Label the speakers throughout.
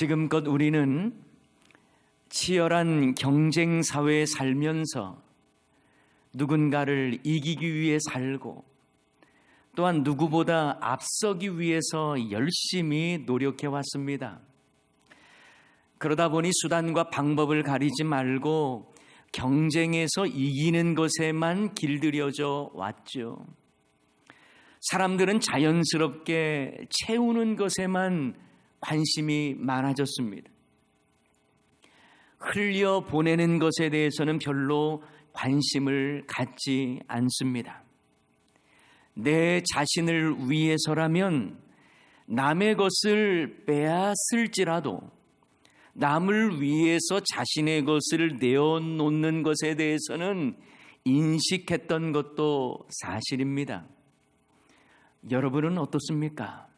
Speaker 1: 지금껏 우리는 치열한 경쟁 사회에 살면서 누군가를 이기기 위해 살고 또한 누구보다 앞서기 위해서 열심히 노력해 왔습니다. 그러다 보니 수단과 방법을 가리지 말고 경쟁에서 이기는 것에만 길들여져 왔죠. 사람들은 자연스럽게 채우는 것에만 관심이 많아졌습니다. 흘려보내는 것에 대해서는 별로 관심을 갖지 않습니다. 내 자신을 위해서라면 남의 것을 빼앗을지라도 남을 위해서 자신의 것을 내어놓는 것에 대해서는 인식했던 것도 사실입니다. 여러분은 어떻습니까?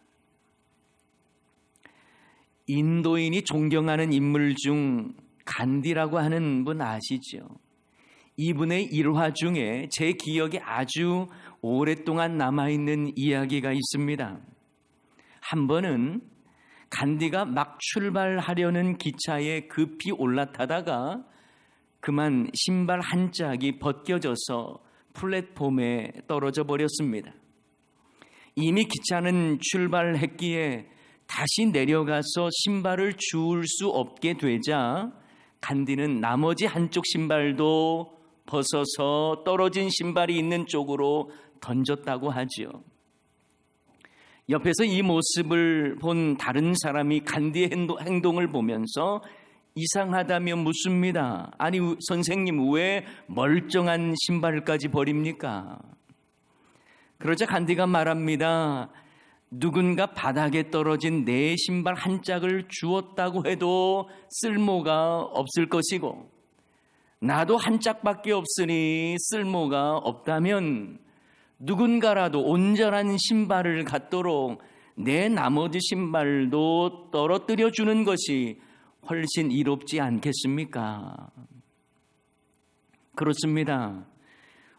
Speaker 1: 인도인이 존경하는 인물 중 간디라고 하는 분 아시죠? 이분의 일화 중에 제 기억에 아주 오랫동안 남아있는 이야기가 있습니다. 한 번은 간디가 막 출발하려는 기차에 급히 올라타다가 그만 신발 한 짝이 벗겨져서 플랫폼에 떨어져 버렸습니다. 이미 기차는 출발했기에 다시 내려가서 신발을 주울 수 없게 되자 간디는 나머지 한쪽 신발도 벗어서 떨어진 신발이 있는 쪽으로 던졌다고 하죠. 옆에서 이 모습을 본 다른 사람이 간디의 행동을 보면서 이상하다며 묻습니다. 아니 선생님, 왜 멀쩡한 신발까지 버립니까? 그러자 간디가 말합니다. 누군가 바닥에 떨어진 내 신발 한 짝을 주었다고 해도 쓸모가 없을 것이고 나도 한 짝밖에 없으니 쓸모가 없다면 누군가라도 온전한 신발을 갖도록 내 나머지 신발도 떨어뜨려 주는 것이 훨씬 이롭지 않겠습니까? 그렇습니다.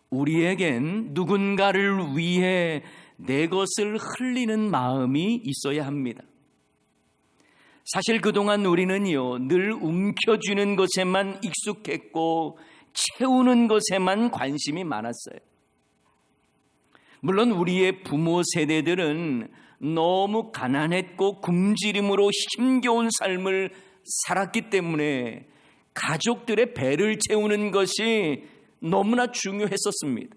Speaker 1: 우리에겐 누군가를 위해 내 것을 흘리는 마음이 있어야 합니다. 사실 그동안 우리는요, 늘 움켜쥐는 것에만 익숙했고 채우는 것에만 관심이 많았어요. 물론 우리의 부모 세대들은 너무 가난했고 굶주림으로 힘겨운 삶을 살았기 때문에 가족들의 배를 채우는 것이 너무나 중요했었습니다.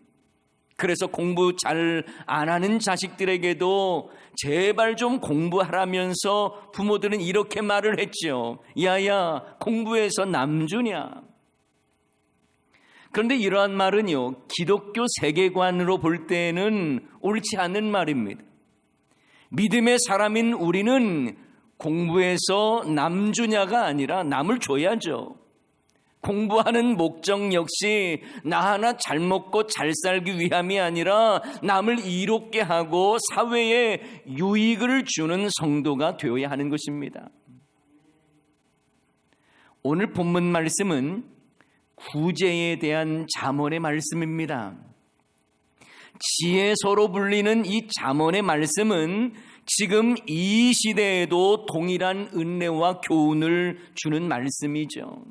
Speaker 1: 그래서 공부 잘 안 하는 자식들에게도 제발 좀 공부하라면서 부모들은 이렇게 말을 했죠. 야야, 공부해서 남 주냐? 그런데 이러한 말은요, 기독교 세계관으로 볼 때는 옳지 않은 말입니다. 믿음의 사람인 우리는 공부해서 남 주냐가 아니라 남을 줘야죠. 공부하는 목적 역시 나 하나 잘 먹고 잘 살기 위함이 아니라 남을 이롭게 하고 사회에 유익을 주는 성도가 되어야 하는 것입니다. 오늘 본문 말씀은 구제에 대한 잠언의 말씀입니다. 지혜서로 불리는 이 잠언의 말씀은 지금 이 시대에도 동일한 은혜와 교훈을 주는 말씀이죠.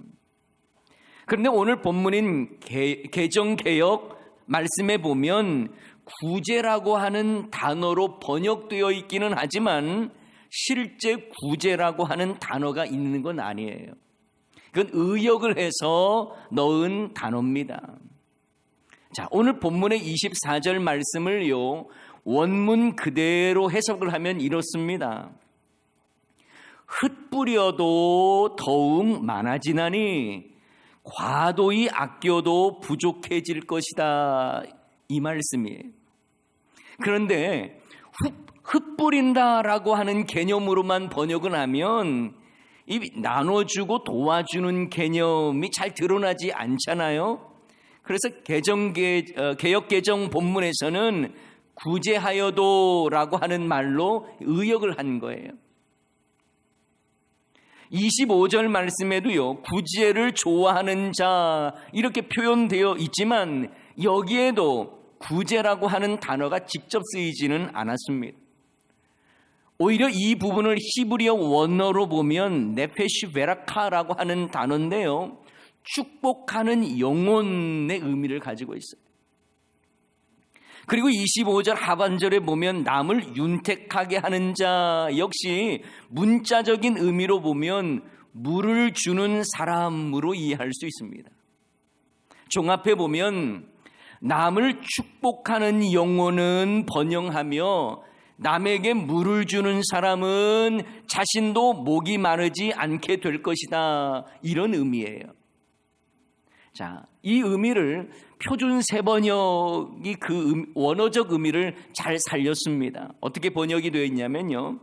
Speaker 1: 그런데 오늘 본문인 개정개역 말씀에 보면 구제라고 하는 단어로 번역되어 있기는 하지만 실제 구제라고 하는 단어가 있는 건 아니에요. 그건 의역을 해서 넣은 단어입니다. 자, 오늘 본문의 24절 말씀을요, 원문 그대로 해석을 하면 이렇습니다. 흩뿌려도 더욱 많아지나니 과도히 아껴도 부족해질 것이다, 이 말씀이에요. 그런데 흩뿌린다라고 하는 개념으로만 번역을 하면 이 나눠주고 도와주는 개념이 잘 드러나지 않잖아요. 그래서 개역 개정 본문에서는 구제하여도라고 하는 말로 의역을 한 거예요. 25절 말씀에도요, 구제를 좋아하는 자 이렇게 표현되어 있지만 여기에도 구제라고 하는 단어가 직접 쓰이지는 않았습니다. 오히려 이 부분을 히브리어 원어로 보면 네페시 베라카라고 하는 단어인데요, 축복하는 영혼의 의미를 가지고 있어요. 그리고 25절 하반절에 보면 남을 윤택하게 하는 자, 역시 문자적인 의미로 보면 물을 주는 사람으로 이해할 수 있습니다. 종합해 보면 남을 축복하는 영혼은 번영하며 남에게 물을 주는 사람은 자신도 목이 마르지 않게 될 것이다, 이런 의미예요. 자, 이 의미를 표준 세번역이 그 원어적 의미를 잘 살렸습니다. 어떻게 번역이 되어 있냐면요,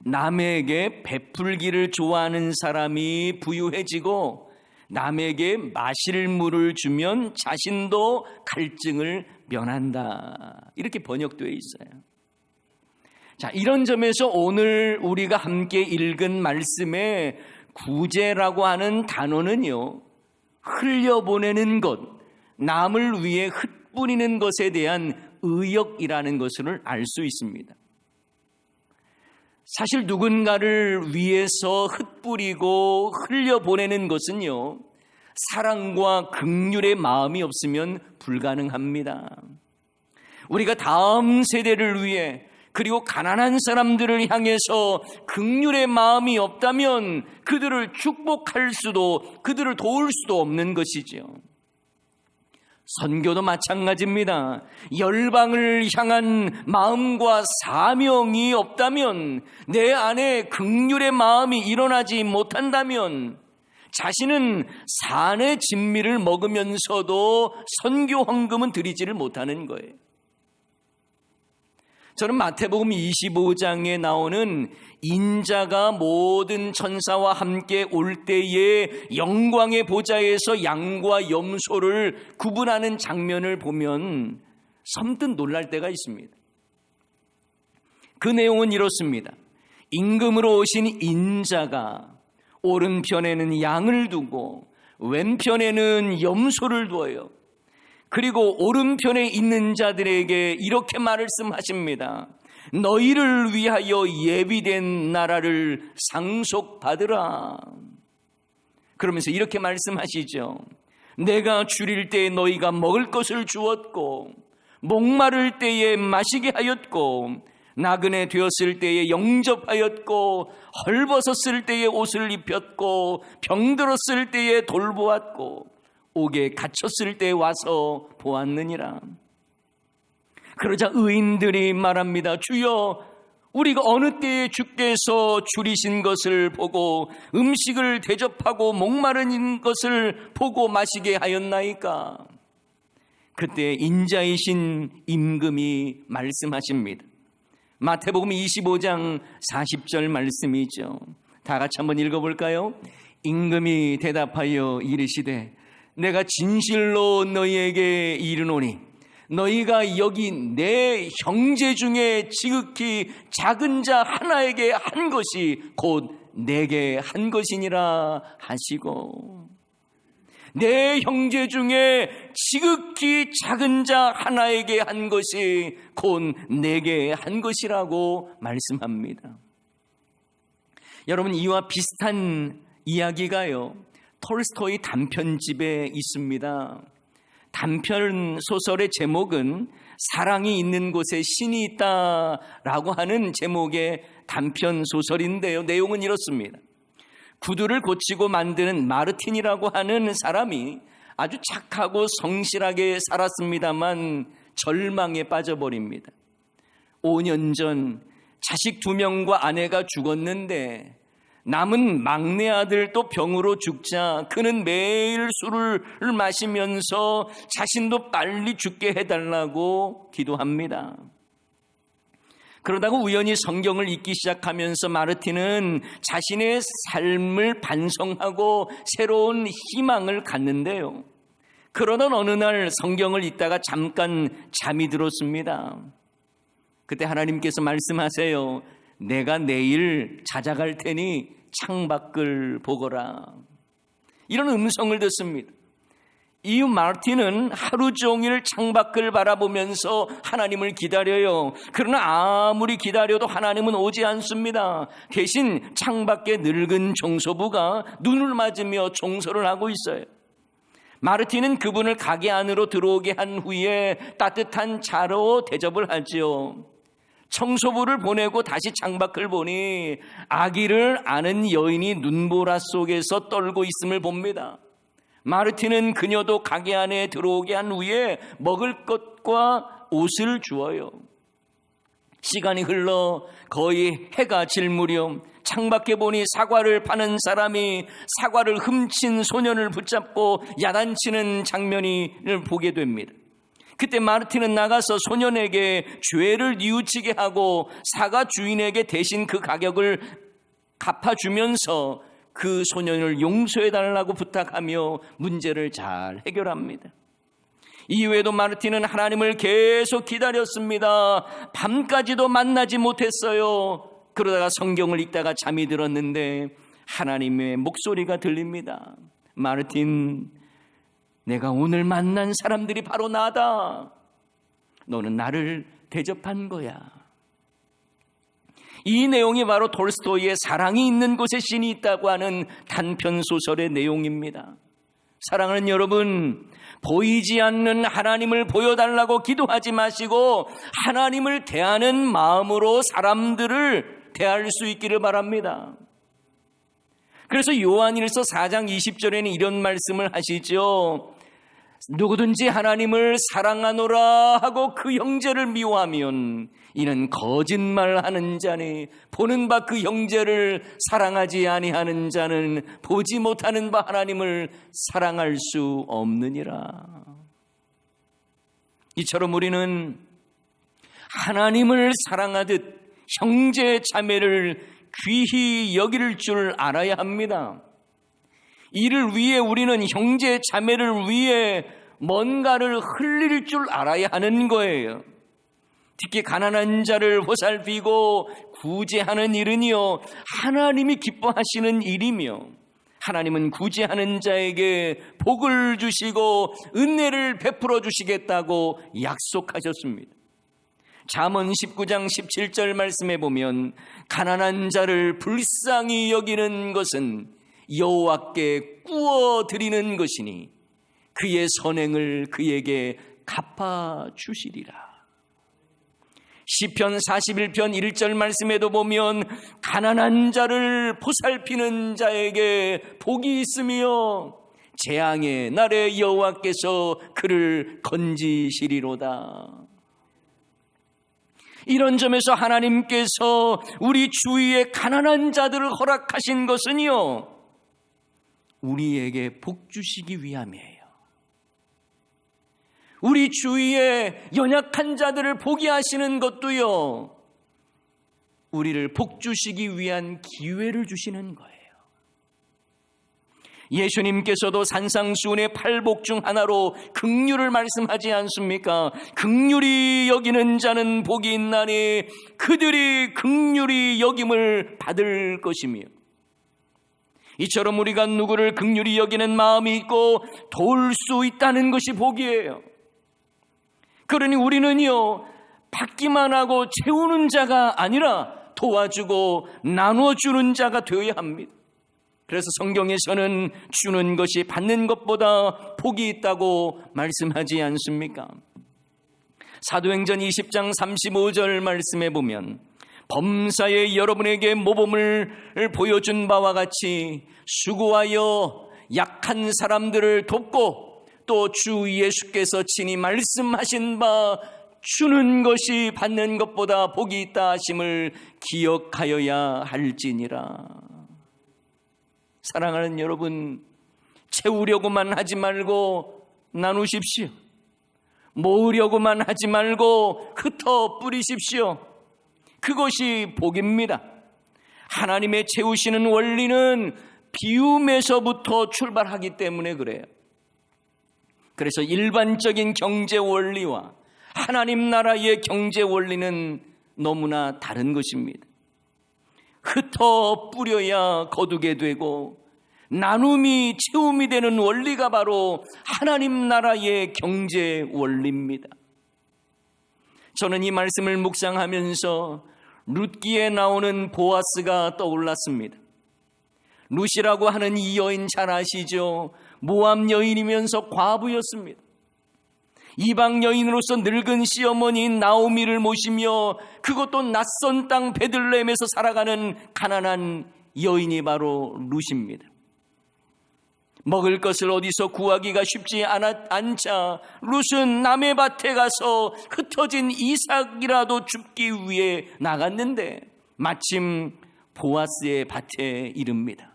Speaker 1: 남에게 베풀기를 좋아하는 사람이 부유해지고 남에게 마실 물을 주면 자신도 갈증을 면한다, 이렇게 번역되어 있어요. 자, 이런 점에서 오늘 우리가 함께 읽은 말씀의 구제라고 하는 단어는요, 흘려보내는 것, 남을 위해 흩뿌리는 것에 대한 의역이라는 것을 알 수 있습니다. 사실 누군가를 위해서 흩뿌리고 흘려보내는 것은요, 사랑과 긍휼의 마음이 없으면 불가능합니다. 우리가 다음 세대를 위해, 그리고 가난한 사람들을 향해서 긍휼의 마음이 없다면 그들을 축복할 수도, 그들을 도울 수도 없는 것이죠. 선교도 마찬가지입니다. 열방을 향한 마음과 사명이 없다면, 내 안에 긍휼의 마음이 일어나지 못한다면 자신은 산의 진미를 먹으면서도 선교 헌금은 드리지를 못하는 거예요. 저는 마태복음 25장에 나오는 인자가 모든 천사와 함께 올 때에 영광의 보좌에서 양과 염소를 구분하는 장면을 보면 섬뜩 놀랄 때가 있습니다. 그 내용은 이렇습니다. 임금으로 오신 인자가 오른편에는 양을 두고 왼편에는 염소를 두어요. 그리고 오른편에 있는 자들에게 이렇게 말씀하십니다. 너희를 위하여 예비된 나라를 상속받으라. 그러면서 이렇게 말씀하시죠. 내가 줄일 때에 너희가 먹을 것을 주었고, 목마를 때에 마시게 하였고, 나그네 되었을 때에 영접하였고, 헐벗었을 때에 옷을 입혔고, 병들었을 때에 돌보았고, 옥에 갇혔을 때 와서 보았느니라. 그러자 의인들이 말합니다. 주여, 우리가 어느 때에 주께서 줄이신 것을 보고 음식을 대접하고 목마른 것을 보고 마시게 하였나이까? 그때 인자이신 임금이 말씀하십니다. 마태복음 25장 40절 말씀이죠. 다 같이 한번 읽어볼까요? 임금이 대답하여 이르시되 내가 진실로 너희에게 이르노니 너희가 여기 내 형제 중에 지극히 작은 자 하나에게 한 것이 곧 내게 한 것이니라 하시고, 내 형제 중에 지극히 작은 자 하나에게 한 것이 곧 내게 한 것이라고 말씀합니다. 여러분, 이와 비슷한 이야기가요, 톨스토이 단편집에 있습니다. 단편 소설의 제목은 사랑이 있는 곳에 신이 있다라고 하는 제목의 단편 소설인데요, 내용은 이렇습니다. 구두를 고치고 만드는 마르틴이라고 하는 사람이 아주 착하고 성실하게 살았습니다만 절망에 빠져버립니다. 5년 전 자식 2명과 아내가 죽었는데 남은 막내 아들도 병으로 죽자 그는 매일 술을 마시면서 자신도 빨리 죽게 해달라고 기도합니다. 그러다가 우연히 성경을 읽기 시작하면서 마르틴은 자신의 삶을 반성하고 새로운 희망을 갖는데요, 그러던 어느 날 성경을 읽다가 잠깐 잠이 들었습니다. 그때 하나님께서 말씀하세요. 내가 내일 찾아갈 테니 창밖을 보거라. 이런 음성을 듣습니다. 이 마르틴은 하루 종일 창밖을 바라보면서 하나님을 기다려요. 그러나 아무리 기다려도 하나님은 오지 않습니다. 대신 창밖에 늙은 청소부가 눈을 맞으며 청소를 하고 있어요. 마르틴은 그분을 가게 안으로 들어오게 한 후에 따뜻한 차로 대접을 하지요. 청소부를 보내고 다시 창밖을 보니 아기를 안은 여인이 눈보라 속에서 떨고 있음을 봅니다. 마르틴은 그녀도 가게 안에 들어오게 한 후에 먹을 것과 옷을 주어요. 시간이 흘러 거의 해가 질 무렵 창밖에 보니 사과를 파는 사람이 사과를 훔친 소년을 붙잡고 야단치는 장면을 보게 됩니다. 그때 마르틴은 나가서 소년에게 죄를 뉘우치게 하고 사과 주인에게 대신 그 가격을 갚아주면서 그 소년을 용서해달라고 부탁하며 문제를 잘 해결합니다. 이후에도 마르틴은 하나님을 계속 기다렸습니다. 밤까지도 만나지 못했어요. 그러다가 성경을 읽다가 잠이 들었는데 하나님의 목소리가 들립니다. 마르틴, 내가 오늘 만난 사람들이 바로 나다. 너는 나를 대접한 거야. 이 내용이 바로 톨스토이의 사랑이 있는 곳에 신이 있다고 하는 단편 소설의 내용입니다. 사랑하는 여러분, 보이지 않는 하나님을 보여달라고 기도하지 마시고 하나님을 대하는 마음으로 사람들을 대할 수 있기를 바랍니다. 그래서 요한일서 4장 20절에는 이런 말씀을 하시죠. 누구든지 하나님을 사랑하노라 하고 그 형제를 미워하면 이는 거짓말하는 자니 보는 바 그 형제를 사랑하지 아니하는 자는 보지 못하는 바 하나님을 사랑할 수 없느니라. 이처럼 우리는 하나님을 사랑하듯 형제 자매를 귀히 여길 줄 알아야 합니다. 이를 위해 우리는 형제 자매를 위해 뭔가를 흘릴 줄 알아야 하는 거예요. 특히 가난한 자를 보살피고 구제하는 일은요, 하나님이 기뻐하시는 일이며 하나님은 구제하는 자에게 복을 주시고 은혜를 베풀어 주시겠다고 약속하셨습니다. 잠언 19장 17절 말씀에 보면 가난한 자를 불쌍히 여기는 것은 여호와께 꾸어 드리는 것이니 그의 선행을 그에게 갚아 주시리라. 시편 41편 1절 말씀에도 보면 가난한 자를 보살피는 자에게 복이 있으며 재앙의 날에 여호와께서 그를 건지시리로다. 이런 점에서 하나님께서 우리 주위에 가난한 자들을 허락하신 것은요, 우리에게 복 주시기 위함이에요. 우리 주위에 연약한 자들을 보게 하시는 것도요, 우리를 복 주시기 위한 기회를 주시는 거예요. 예수님께서도 산상수훈의 8복 중 하나로 긍휼을 말씀하지 않습니까? 긍휼히 여기는 자는 복이 있나니 그들이 긍휼히 여김을 받을 것이며, 이처럼 우리가 누구를 긍휼히 여기는 마음이 있고 도울 수 있다는 것이 복이에요. 그러니 우리는요, 받기만 하고 채우는 자가 아니라 도와주고 나눠주는 자가 되어야 합니다. 그래서 성경에서는 주는 것이 받는 것보다 복이 있다고 말씀하지 않습니까? 사도행전 20장 35절 말씀에 보면 범사에 여러분에게 모범을 보여준 바와 같이 수고하여 약한 사람들을 돕고 또 주 예수께서 친히 말씀하신 바 주는 것이 받는 것보다 복이 있다 하심을 기억하여야 할지니라. 사랑하는 여러분, 채우려고만 하지 말고 나누십시오. 모으려고만 하지 말고 흩어 뿌리십시오. 그것이 복입니다. 하나님의 채우시는 원리는 비움에서부터 출발하기 때문에 그래요. 그래서 일반적인 경제 원리와 하나님 나라의 경제 원리는 너무나 다른 것입니다. 흩어 뿌려야 거두게 되고 나눔이 채움이 되는 원리가 바로 하나님 나라의 경제 원리입니다. 저는 이 말씀을 묵상하면서 룻기에 나오는 보아스가 떠올랐습니다. 룻이라고 하는 이 여인 잘 아시죠? 모압 여인이면서 과부였습니다. 이방 여인으로서 늙은 시어머니인 나오미를 모시며 그것도 낯선 땅 베들레헴에서 살아가는 가난한 여인이 바로 룻입니다. 먹을 것을 어디서 구하기가 쉽지 않자 룻은 남의 밭에 가서 흩어진 이삭이라도 줍기 위해 나갔는데 마침 보아스의 밭에 이릅니다.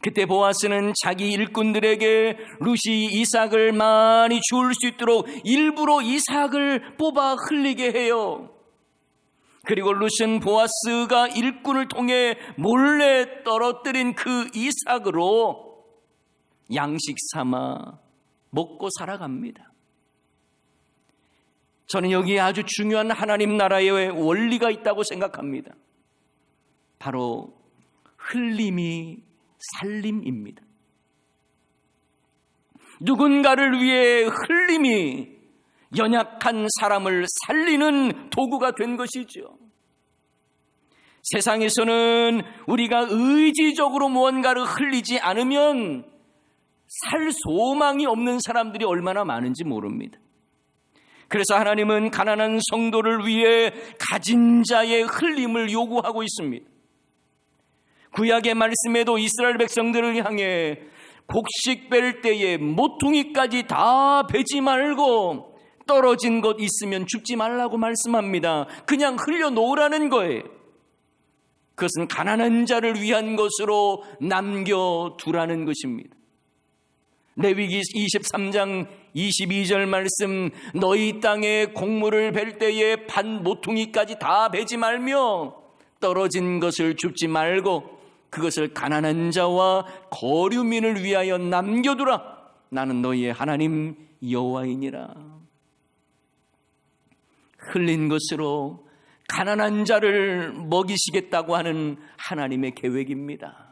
Speaker 1: 그때 보아스는 자기 일꾼들에게 룻이 이삭을 많이 주울 수 있도록 일부러 이삭을 뽑아 흘리게 해요. 그리고 룻은 보아스가 일꾼을 통해 몰래 떨어뜨린 그 이삭으로 양식 삼아 먹고 살아갑니다. 저는 여기에 아주 중요한 하나님 나라의 원리가 있다고 생각합니다. 바로 흘림이 살림입니다. 누군가를 위해 흘림이 연약한 사람을 살리는 도구가 된 것이죠. 세상에서는 우리가 의지적으로 무언가를 흘리지 않으면 살 소망이 없는 사람들이 얼마나 많은지 모릅니다. 그래서 하나님은 가난한 성도를 위해 가진 자의 흘림을 요구하고 있습니다. 구약의 말씀에도 이스라엘 백성들을 향해 곡식 뺄 때에 모퉁이까지 다 베지 말고 떨어진 것 있으면 줍지 말라고 말씀합니다. 그냥 흘려놓으라는 거예요. 그것은 가난한 자를 위한 것으로 남겨두라는 것입니다. 레위기 23장 22절 말씀, 너희 땅에 곡물을 벨 때에 반 모퉁이까지 다 베지 말며 떨어진 것을 줍지 말고 그것을 가난한 자와 거류민을 위하여 남겨두라. 나는 너희의 하나님 여호와이니라. 흘린 것으로 가난한 자를 먹이시겠다고 하는 하나님의 계획입니다.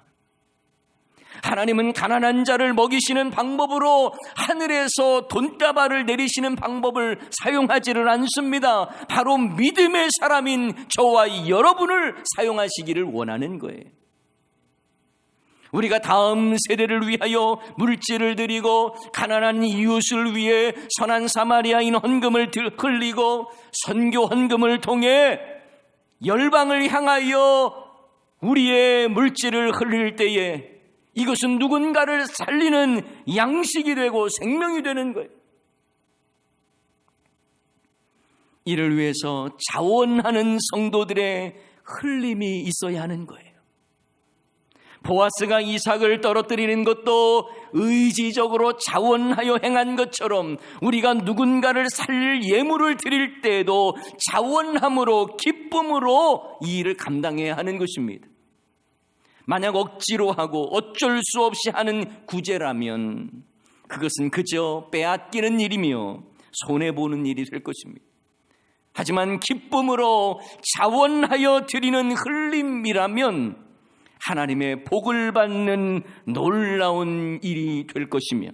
Speaker 1: 하나님은 가난한 자를 먹이시는 방법으로 하늘에서 돈다발을 내리시는 방법을 사용하지를 않습니다. 바로 믿음의 사람인 저와 여러분을 사용하시기를 원하는 거예요. 우리가 다음 세대를 위하여 물질을 드리고 가난한 이웃을 위해 선한 사마리아인 헌금을 흘리고 선교 헌금을 통해 열방을 향하여 우리의 물질을 흘릴 때에 이것은 누군가를 살리는 양식이 되고 생명이 되는 거예요. 이를 위해서 자원하는 성도들의 흘림이 있어야 하는 거예요. 보아스가 이삭을 떨어뜨리는 것도 의지적으로 자원하여 행한 것처럼 우리가 누군가를 살릴 예물을 드릴 때에도 자원함으로 기쁨으로 이 일을 감당해야 하는 것입니다. 만약 억지로 하고 어쩔 수 없이 하는 구제라면 그것은 그저 빼앗기는 일이며 손해보는 일이 될 것입니다. 하지만 기쁨으로 자원하여 드리는 흘림이라면 하나님의 복을 받는 놀라운 일이 될 것이며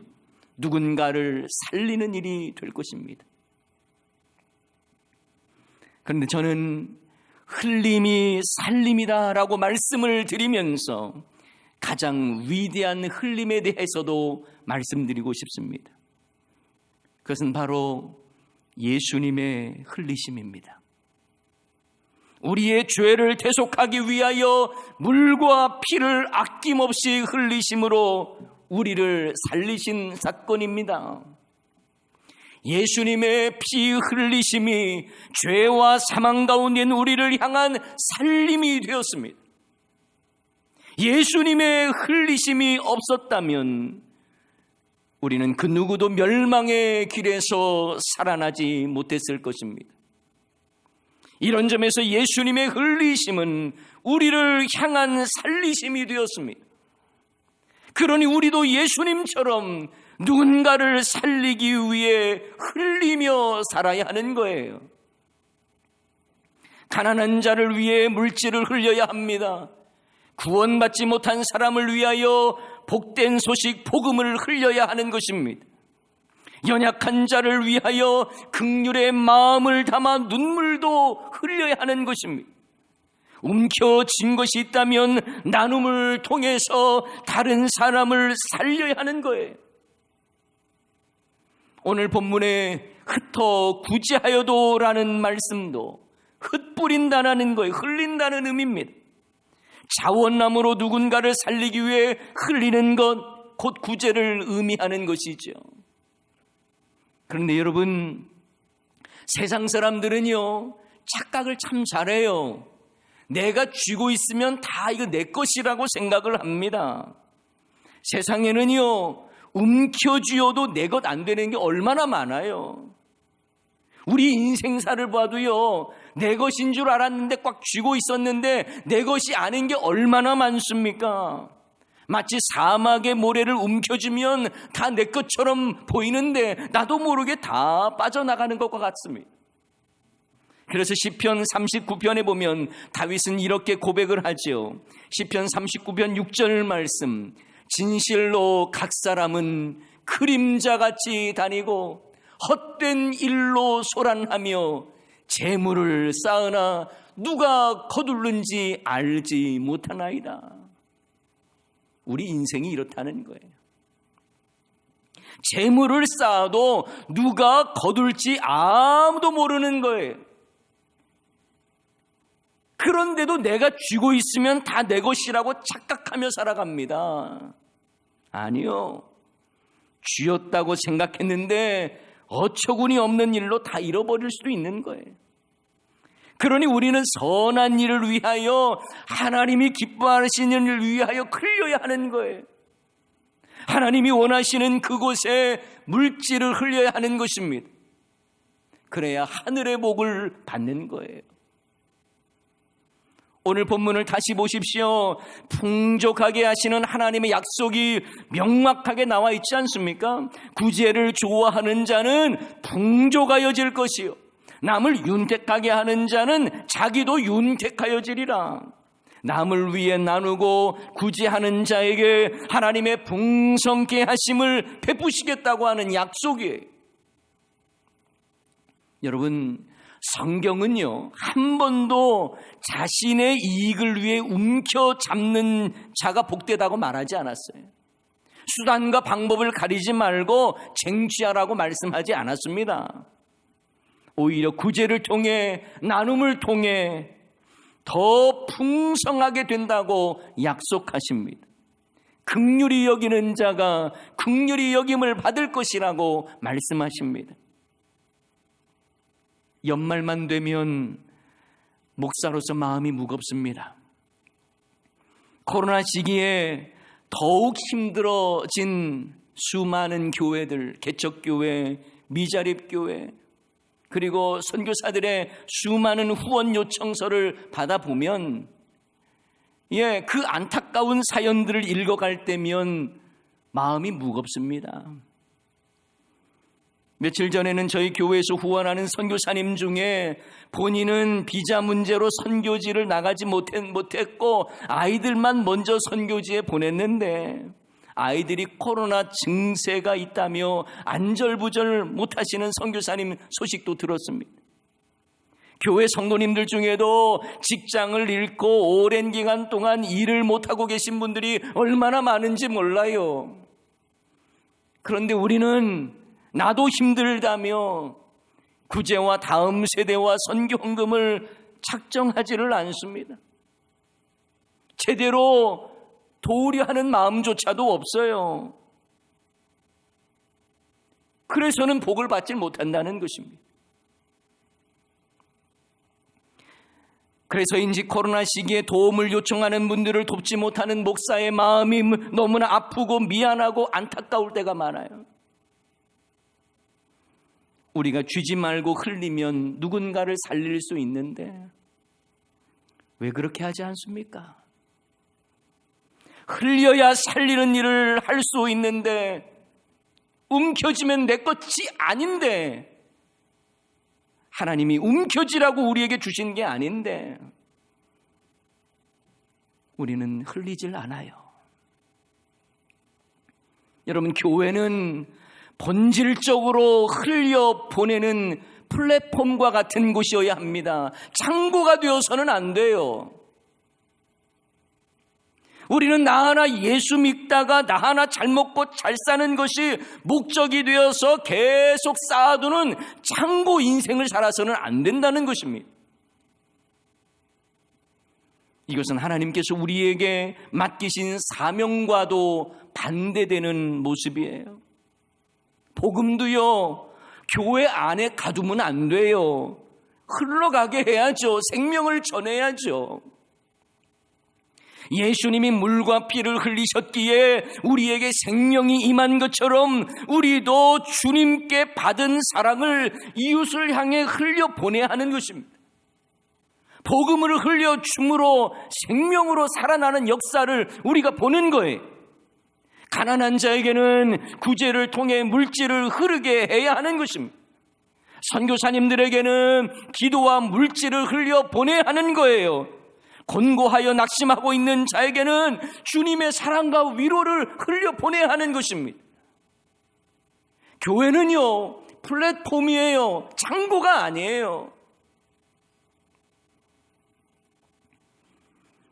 Speaker 1: 누군가를 살리는 일이 될 것입니다. 그런데 저는 흘림이 살림이다라고 말씀을 드리면서 가장 위대한 흘림에 대해서도 말씀드리고 싶습니다. 그것은 바로 예수님의 흘리심입니다. 우리의 죄를 대속하기 위하여 물과 피를 아낌없이 흘리심으로 우리를 살리신 사건입니다. 예수님의 피 흘리심이 죄와 사망 가운데 있는 우리를 향한 살림이 되었습니다. 예수님의 흘리심이 없었다면 우리는 그 누구도 멸망의 길에서 살아나지 못했을 것입니다. 이런 점에서 예수님의 흘리심은 우리를 향한 살리심이 되었습니다. 그러니 우리도 예수님처럼 누군가를 살리기 위해 흘리며 살아야 하는 거예요. 가난한 자를 위해 물질을 흘려야 합니다. 구원받지 못한 사람을 위하여 복된 소식 복음을 흘려야 하는 것입니다. 연약한 자를 위하여 긍휼의 마음을 담아 눈물도 흘려야 하는 것입니다. 움켜쥔 것이 있다면 나눔을 통해서 다른 사람을 살려야 하는 거예요. 오늘 본문에 흩어 구제하여도라는 말씀도 흩뿌린다는 거예요. 흘린다는 의미입니다. 자원남으로 누군가를 살리기 위해 흘리는 것, 곧 구제를 의미하는 것이죠. 그런데 여러분, 세상 사람들은요, 착각을 참 잘해요. 내가 쥐고 있으면 다 이거 내 것이라고 생각을 합니다. 세상에는요, 움켜쥐어도 내 것 안 되는 게 얼마나 많아요. 우리 인생사를 봐도요, 내 것인 줄 알았는데 꽉 쥐고 있었는데 내 것이 아닌 게 얼마나 많습니까? 마치 사막의 모래를 움켜쥐면 다 내 것처럼 보이는데 나도 모르게 다 빠져나가는 것과 같습니다. 그래서 시편 39편에 보면 다윗은 이렇게 고백을 하죠. 시편 39편 6절 말씀, 진실로 각 사람은 그림자같이 다니고 헛된 일로 소란하며 재물을 쌓으나 누가 거둘는지 알지 못하나이다. 우리 인생이 이렇다는 거예요. 재물을 쌓아도 누가 거둘지 아무도 모르는 거예요. 그런데도 내가 쥐고 있으면 다 내 것이라고 착각하며 살아갑니다. 아니요. 쥐었다고 생각했는데 어처구니 없는 일로 다 잃어버릴 수도 있는 거예요. 그러니 우리는 선한 일을 위하여, 하나님이 기뻐하시는 일을 위하여 흘려야 하는 거예요. 하나님이 원하시는 그곳에 물질을 흘려야 하는 것입니다. 그래야 하늘의 복을 받는 거예요. 오늘 본문을 다시 보십시오. 풍족하게 하시는 하나님의 약속이 명확하게 나와 있지 않습니까? 구제를 좋아하는 자는 풍족하여질 것이요, 남을 윤택하게 하는 자는 자기도 윤택하여지리라. 남을 위해 나누고 구제하는 자에게 하나님의 풍성케 하심을 베푸시겠다고 하는 약속이에요. 여러분, 성경은요, 한 번도 자신의 이익을 위해 움켜잡는 자가 복되다고 말하지 않았어요. 수단과 방법을 가리지 말고 쟁취하라고 말씀하지 않았습니다. 오히려 구제를 통해, 나눔을 통해 더 풍성하게 된다고 약속하십니다. 긍휼히 여기는 자가 긍휼히 여김을 받을 것이라고 말씀하십니다. 연말만 되면 목사로서 마음이 무겁습니다. 코로나 시기에 더욱 힘들어진 수많은 교회들, 개척교회, 미자립교회, 그리고 선교사들의 수많은 후원 요청서를 받아보면, 그 안타까운 사연들을 읽어갈 때면 마음이 무겁습니다. 며칠 전에는 저희 교회에서 후원하는 선교사님 중에 본인은 비자 문제로 선교지를 나가지 못했고 아이들만 먼저 선교지에 보냈는데, 아이들이 코로나 증세가 있다며 안절부절 못하시는 선교사님 소식도 들었습니다. 교회 성도님들 중에도 직장을 잃고 오랜 기간 동안 일을 못하고 계신 분들이 얼마나 많은지 몰라요. 그런데 우리는 나도 힘들다며 구제와 다음 세대와 선교 헌금을 작정하지를 않습니다. 제대로 도우려 하는 마음조차도 없어요. 그래서는 복을 받지 못한다는 것입니다. 그래서인지 코로나 시기에 도움을 요청하는 분들을 돕지 못하는 목사의 마음이 너무나 아프고 미안하고 안타까울 때가 많아요. 우리가 쥐지 말고 흘리면 누군가를 살릴 수 있는데 왜 그렇게 하지 않습니까? 흘려야 살리는 일을 할 수 있는데, 움켜쥐면 내 것이 아닌데, 하나님이 움켜쥐라고 우리에게 주신 게 아닌데, 우리는 흘리질 않아요. 여러분, 교회는 본질적으로 흘려보내는 플랫폼과 같은 곳이어야 합니다. 창고가 되어서는 안 돼요. 우리는 나 하나 예수 믿다가 나 하나 잘 먹고 잘 사는 것이 목적이 되어서 계속 쌓아두는 창고 인생을 살아서는 안 된다는 것입니다. 이것은 하나님께서 우리에게 맡기신 사명과도 반대되는 모습이에요. 복음도요, 교회 안에 가두면 안 돼요. 흘러가게 해야죠. 생명을 전해야죠. 예수님이 물과 피를 흘리셨기에 우리에게 생명이 임한 것처럼 우리도 주님께 받은 사랑을 이웃을 향해 흘려보내야 하는 것입니다. 복음을 흘려줌으로 생명으로 살아나는 역사를 우리가 보는 거예요. 가난한 자에게는 구제를 통해 물질을 흐르게 해야 하는 것입니다. 선교사님들에게는 기도와 물질을 흘려보내야 하는 거예요. 곤고하여 낙심하고 있는 자에게는 주님의 사랑과 위로를 흘려보내야 하는 것입니다. 교회는요, 플랫폼이에요. 창고가 아니에요.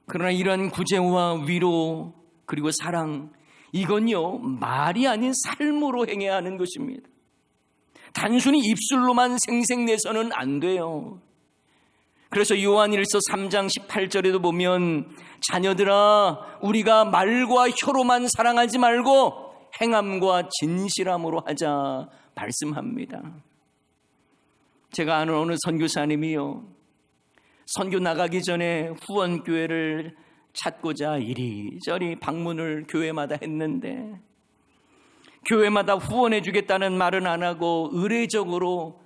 Speaker 1: 그러나 이런 구제와 위로 그리고 사랑, 이건요, 말이 아닌 삶으로 행해야 하는 것입니다. 단순히 입술로만 생생내서는 안 돼요. 그래서 요한일서 3장 18절에도 보면 자녀들아, 우리가 말과 혀로만 사랑하지 말고 행함과 진실함으로 하자 말씀합니다. 제가 아는 어느 선교사님이요, 선교 나가기 전에 후원교회를 찾고자 이리저리 방문을 교회마다 했는데 교회마다 후원해 주겠다는 말은 안 하고 의례적으로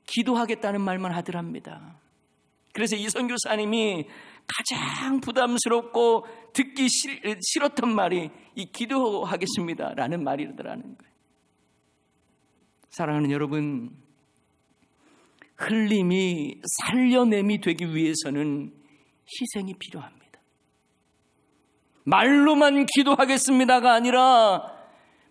Speaker 1: 기도하겠다는 말만 하더랍니다. 그래서 이 선교사님이 가장 부담스럽고 듣기 싫었던 말이 이 기도하겠습니다라는 말이더라는 거예요. 사랑하는 여러분, 흘림이 살려냄이 되기 위해서는 희생이 필요합니다. 말로만 기도하겠습니다가 아니라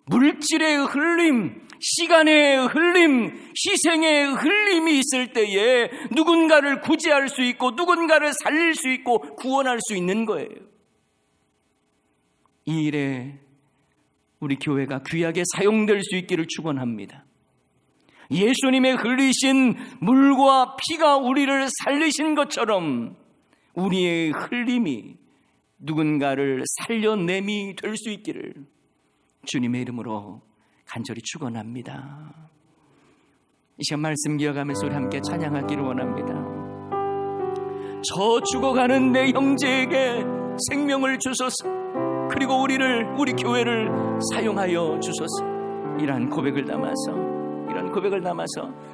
Speaker 1: 물질의 흘림, 시간의 흘림, 희생의 흘림이 있을 때에 누군가를 구제할 수 있고 누군가를 살릴 수 있고 구원할 수 있는 거예요. 이 일에 우리 교회가 귀하게 사용될 수 있기를 축원합니다. 예수님의 흘리신 물과 피가 우리를 살리신 것처럼 우리의 흘림이 누군가를 살려냄이 될 수 있기를 주님의 이름으로 간절히 축원합니다. 이 시간 말씀 기억하면서 우리 함께 찬양하기를 원합니다. 저 죽어가는 내 형제에게 생명을 주소서, 그리고 우리 교회를 사용하여 주소서. 이러한 고백을 담아서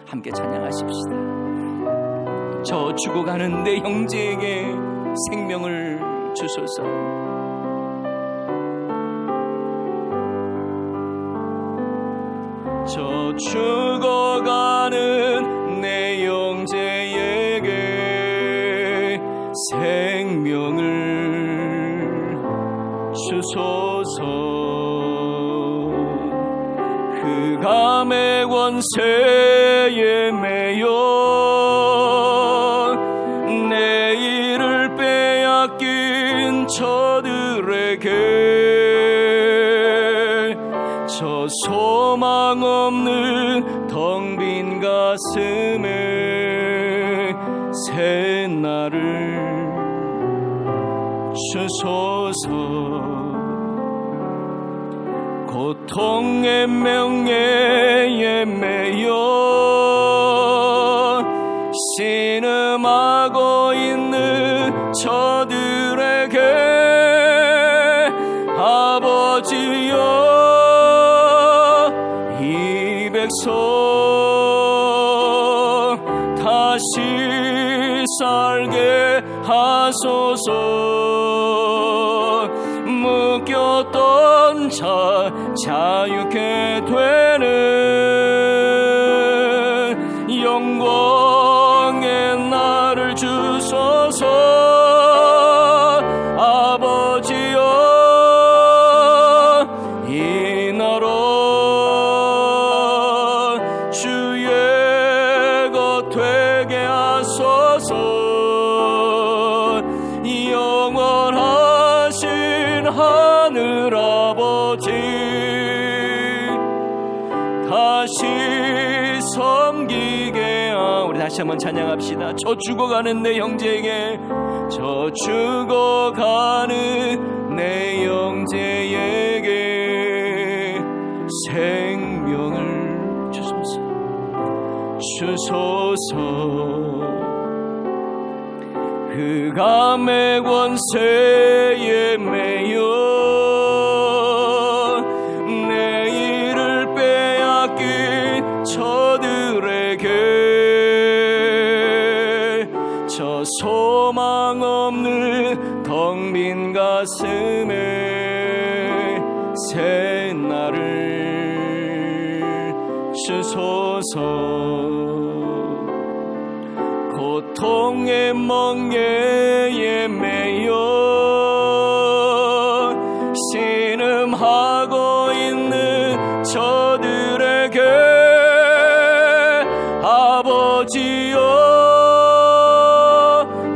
Speaker 1: 함께 찬양하십시다. 저 죽어가는 내 형제에게 생명을 주소서. 저 죽어가는 내 형제에게 생명을 주소서. 흑암의 권세에 매여 내일을 빼앗긴 저들에게 저 소망 없는 텅 빈 가슴에 새 날을 주소서. 고통의 명예에 매여 신음하고 있는 저들에게 아버지여 이 백성 다시 살게 하소서. 묶였던 자 자유케 되는 영광의 날을 주소서. 아버지 하늘 아버지 다시 섬기게 우리 다시 한번 찬양합시다. 저 죽어가는 내 형제에게 저 죽어가는 내 형제에게 생명을 주소서 그가 매 권세에 매여 내 일을 빼앗긴 저들에게 저 소망 없는 텅 빈 가슴에 새 날을 주소서 고통의 멍에에 매여 신음하고 있는 저들에게 아버지여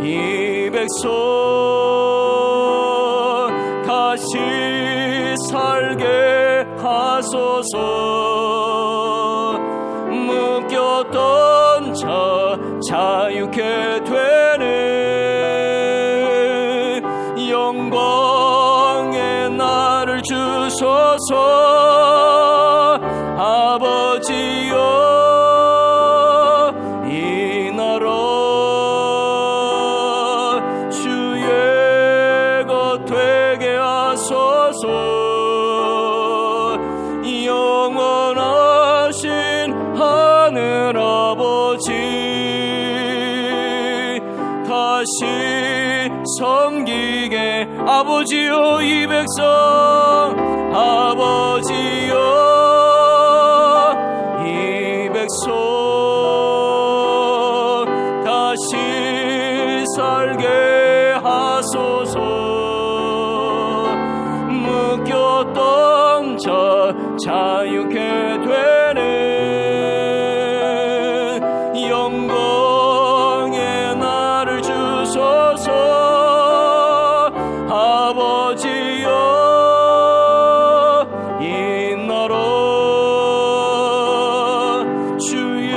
Speaker 1: 이 백성 다시 살게 하소서 묶였던 자 자유케 되는 영광의 날을 주소서 아버지여 이 나라 주의 것 되게 하소서 영원하신 하늘 아버지 다시 섬기게 아버지여 이 백성 아버지여 이 백성 다시 살게 하소서 묶였던 자 자유케 되는 영광의 날을 주소서 아버지여 이 나라 주의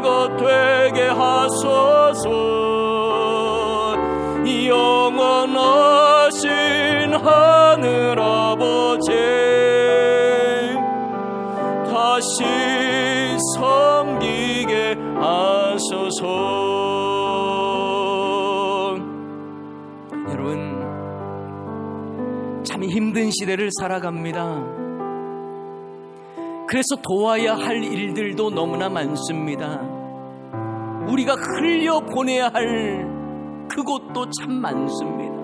Speaker 1: 것 되게 하소서 영원하신 하늘 아버지 다시 섬기게 하소서. 여러분 참 힘든 시대를 살아갑니다. 그래서 도와야 할 일들도 너무나 많습니다. 우리가 흘려보내야 할 그곳도 참 많습니다.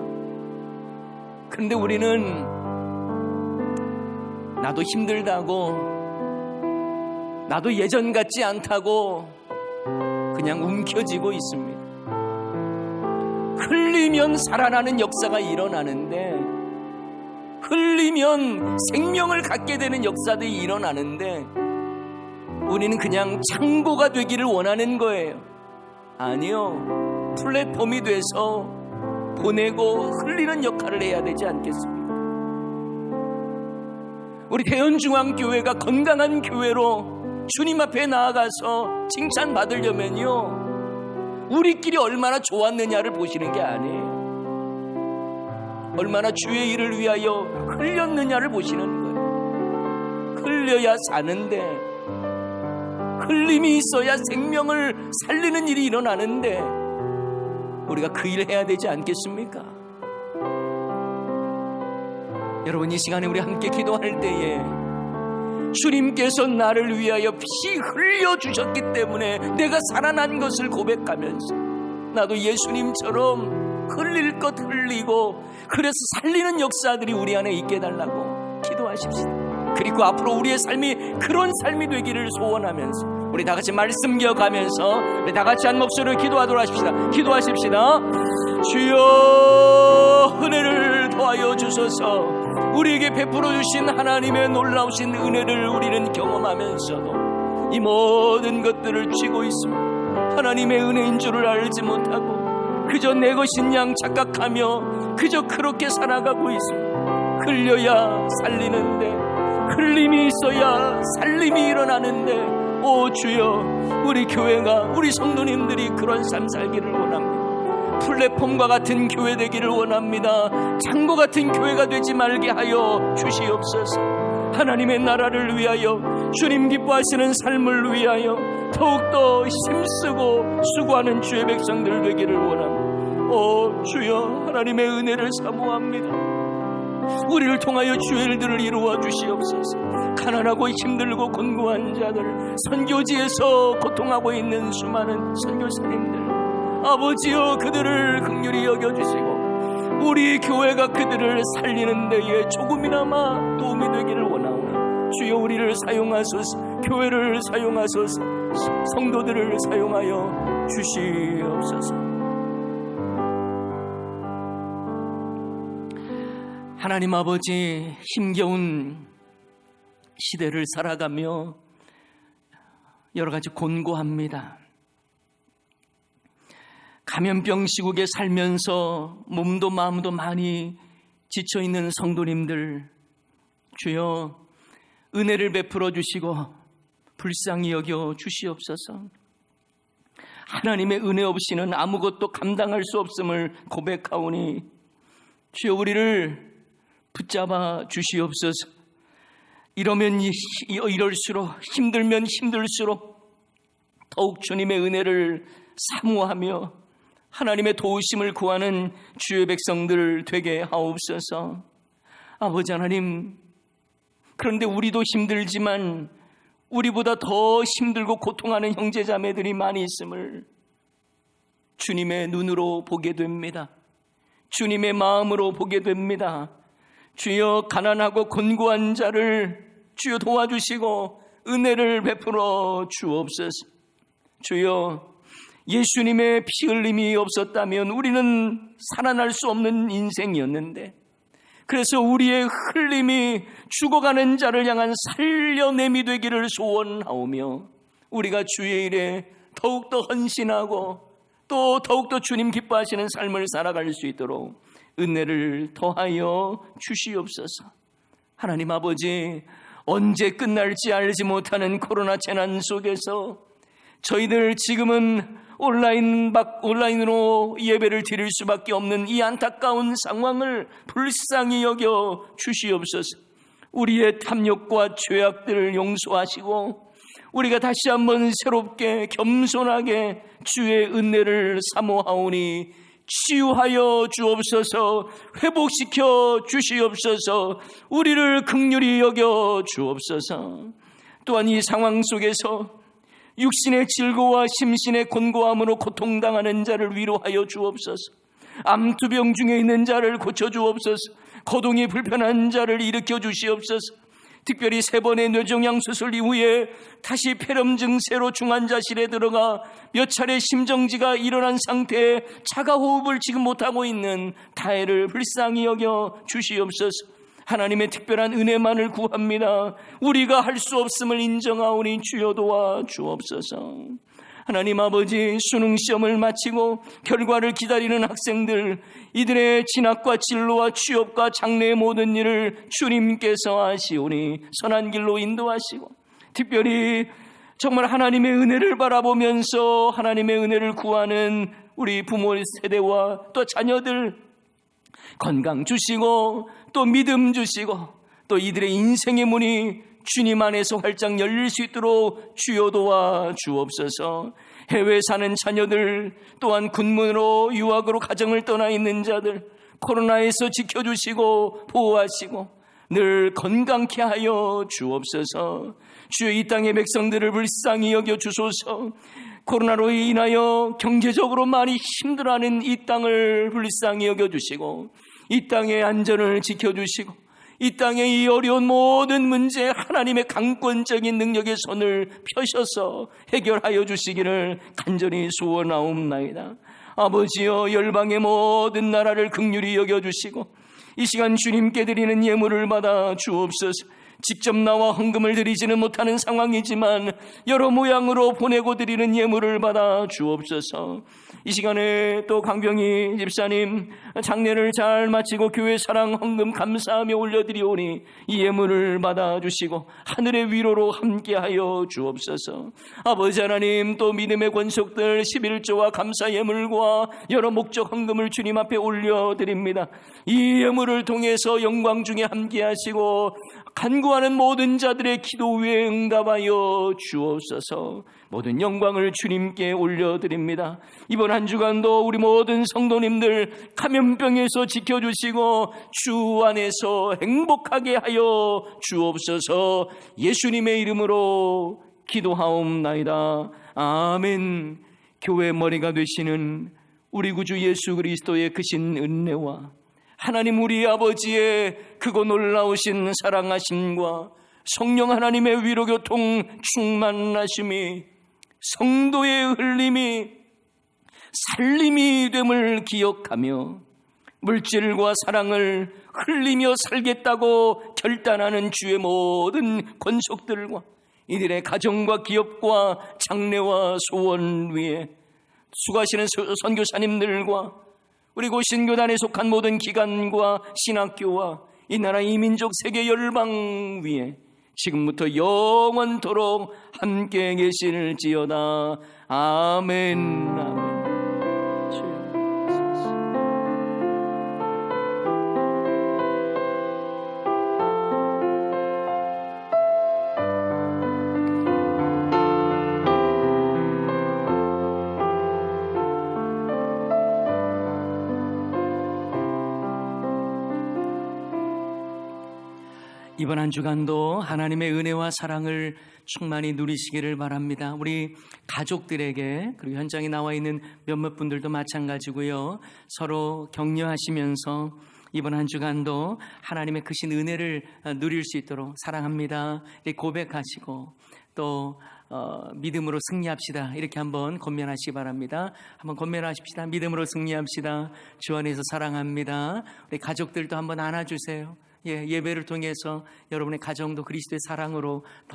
Speaker 1: 그런데 우리는 나도 힘들다고 나도 예전 같지 않다고 그냥 움켜쥐고 있습니다. 흘리면 살아나는 역사가 일어나는데 흘리면 생명을 갖게 되는 역사들이 일어나는데 우리는 그냥 창고가 되기를 원하는 거예요. 아니요, 플랫폼이 돼서 보내고 흘리는 역할을 해야 되지 않겠습니까? 우리 대연중앙교회가 건강한 교회로 주님 앞에 나아가서 칭찬받으려면요 우리끼리 얼마나 좋았느냐를 보시는 게 아니에요. 얼마나 주의 일을 위하여 흘렸느냐를 보시는 거예요. 흘려야 사는데, 흘림이 있어야 생명을 살리는 일이 일어나는데 우리가 그 일을 해야 되지 않겠습니까? 여러분 이 시간에 우리 함께 기도할 때에 주님께서 나를 위하여 피 흘려주셨기 때문에 내가 살아난 것을 고백하면서 나도 예수님처럼 흘릴 것 흘리고 그래서 살리는 역사들이 우리 안에 있게 해달라고 기도하십시다. 그리고 앞으로 우리의 삶이 그런 삶이 되기를 소원하면서 우리 다 같이 말씀 기억하면서 우리 다 같이 한 목소리로 기도하도록 하십시다. 기도하십시다. 주여 은혜를 더하여 주소서. 우리에게 베풀어 주신 하나님의 놀라우신 은혜를 우리는 경험하면서도 이 모든 것들을 쥐고 있습니다. 하나님의 은혜인 줄을 알지 못하고 그저 내 것인 양 착각하며 그저 그렇게 살아가고 있습니다. 흘려야 살리는데, 흘림이 있어야 살림이 일어나는데, 오 주여, 우리 교회가, 우리 성도님들이 그런 삶 살기를 원합니다. 플랫폼과 같은 교회 되기를 원합니다. 창고 같은 교회가 되지 말게 하여 주시옵소서. 하나님의 나라를 위하여, 주님 기뻐하시는 삶을 위하여 더욱더 힘쓰고 수고하는 주의 백성들 되기를 원합니다. 오 주여, 하나님의 은혜를 사모합니다. 우리를 통하여 주의 일들을 이루어 주시옵소서. 가난하고 힘들고 곤고한 자들, 선교지에서 고통하고 있는 수많은 선교사님들, 아버지여, 그들을 긍휼히 여겨주시고 우리 교회가 그들을 살리는 데에 조금이나마 도움이 되기를 원하오니 주여, 우리를 사용하소서. 교회를 사용하소서. 성도들을 사용하여 주시옵소서. 하나님 아버지, 힘겨운 시대를 살아가며 여러 가지 곤고합니다. 감염병 시국에 살면서 몸도 마음도 많이 지쳐있는 성도님들, 주여 은혜를 베풀어 주시고 불쌍히 여겨 주시옵소서. 하나님의 은혜 없이는 아무것도 감당할 수 없음을 고백하오니 주여, 우리를 붙잡아 주시옵소서. 이러면 이럴수록, 힘들면 힘들수록 더욱 주님의 은혜를 사모하며 하나님의 도우심을 구하는 주의 백성들 되게 하옵소서. 아버지 하나님, 그런데 우리도 힘들지만 우리보다 더 힘들고 고통하는 형제자매들이 많이 있음을 주님의 눈으로 보게 됩니다. 주님의 마음으로 보게 됩니다. 주여, 가난하고 곤고한 자를 주여 도와주시고 은혜를 베풀어 주옵소서. 주여, 예수님의 피 흘림이 없었다면 우리는 살아날 수 없는 인생이었는데, 그래서 우리의 흘림이 죽어가는 자를 향한 살려냄이 되기를 소원하오며, 우리가 주의 일에 더욱더 헌신하고 또 더욱더 주님 기뻐하시는 삶을 살아갈 수 있도록 은혜를 더하여 주시옵소서. 하나님 아버지, 언제 끝날지 알지 못하는 코로나 재난 속에서 저희들 지금은 온라인으로 예배를 드릴 수밖에 없는 이 안타까운 상황을 불쌍히 여겨 주시옵소서. 우리의 탐욕과 죄악들을 용서하시고 우리가 다시 한번 새롭게 겸손하게 주의 은혜를 사모하오니 치유하여 주옵소서. 회복시켜 주시옵소서. 우리를 긍휼히 여겨 주옵소서. 또한 이 상황 속에서 육신의 질고와 심신의 곤고함으로 고통당하는 자를 위로하여 주옵소서. 암투병 중에 있는 자를 고쳐주옵소서. 거동이 불편한 자를 일으켜 주시옵소서. 특별히 3번의 뇌종양 수술 이후에 다시 폐렴 증세로 중환자실에 들어가 몇 차례 심정지가 일어난 상태에 자가호흡을 지금 못하고 있는 다혜를 불쌍히 여겨 주시옵소서. 하나님의 특별한 은혜만을 구합니다. 우리가 할 수 없음을 인정하오니 주여 도와 주옵소서. 하나님 아버지, 수능시험을 마치고 결과를 기다리는 학생들, 이들의 진학과 진로와 취업과 장래의 모든 일을 주님께서 하시오니 선한 길로 인도하시고, 특별히 정말 하나님의 은혜를 바라보면서 하나님의 은혜를 구하는 우리 부모 세대와 또 자녀들 건강 주시고 또 믿음 주시고 또 이들의 인생의 문이 주님 안에서 활짝 열릴 수 있도록 주여 도와 주옵소서. 해외에 사는 자녀들, 또한 군문으로 유학으로 가정을 떠나 있는 자들, 코로나에서 지켜주시고 보호하시고 늘 건강케 하여 주옵소서. 주여, 이 땅의 백성들을 불쌍히 여겨 주소서. 코로나로 인하여 경제적으로 많이 힘들어하는 이 땅을 불쌍히 여겨주시고 이 땅의 안전을 지켜주시고 이 땅의 이 어려운 모든 문제에 하나님의 강권적인 능력의 손을 펴셔서 해결하여 주시기를 간절히 소원하옵나이다. 아버지여, 열방의 모든 나라를 긍휼히 여겨주시고 이 시간 주님께 드리는 예물을 받아 주옵소서. 직접 나와 헌금을 드리지는 못하는 상황이지만 여러 모양으로 보내고 드리는 예물을 받아 주옵소서. 이 시간에 또 강병희 집사님 장례를 잘 마치고 교회 사랑 헌금 감사하며 올려드리오니 이 예물을 받아주시고 하늘의 위로로 함께하여 주옵소서. 아버지 하나님, 또 믿음의 권속들 11조와 감사 예물과 여러 목적 헌금을 주님 앞에 올려드립니다. 이 예물을 통해서 영광 중에 함께하시고 간구하는 모든 자들의 기도 위에 응답하여 주옵소서. 모든 영광을 주님께 올려드립니다. 이번 한 주간도 우리 모든 성도님들 감염병에서 지켜주시고 주 안에서 행복하게 하여 주옵소서. 예수님의 이름으로 기도하옵나이다. 아멘. 교회 머리가 되시는 우리 구주 예수 그리스도의 크신 은혜와 하나님 우리 아버지의 크고 놀라우신 사랑하심과 성령 하나님의 위로교통 충만하심이 성도의 흘림이 살림이 됨을 기억하며 물질과 사랑을 흘리며 살겠다고 결단하는 주의 모든 권속들과 이들의 가정과 기업과 장래와 소원 위에 수고하시는 선교사님들과 그리고 신교단에 속한 모든 기관과 신학교와 이 나라 이민족 세계 열방 위에 지금부터 영원토록 함께 계실지어다. 아멘. 아멘. 이번 한 주간도 하나님의 은혜와 사랑을 충만히 누리시기를 바랍니다. 우리 가족들에게, 그리고 현장에 나와 있는 몇몇 분들도 마찬가지고요. 서로 격려하시면서 이번 한 주간도 하나님의 크신 은혜를 누릴 수 있도록 사랑합니다 이렇게 고백하시고 또 믿음으로 승리합시다 이렇게 한번 권면하시기 바랍니다. 한번 권면하십시다. 믿음으로 승리합시다. 주 안에서 사랑합니다. 우리 가족들도 한번 안아주세요. 예배를 통해서 여러분의 가정도 그리스도의 사랑으로 더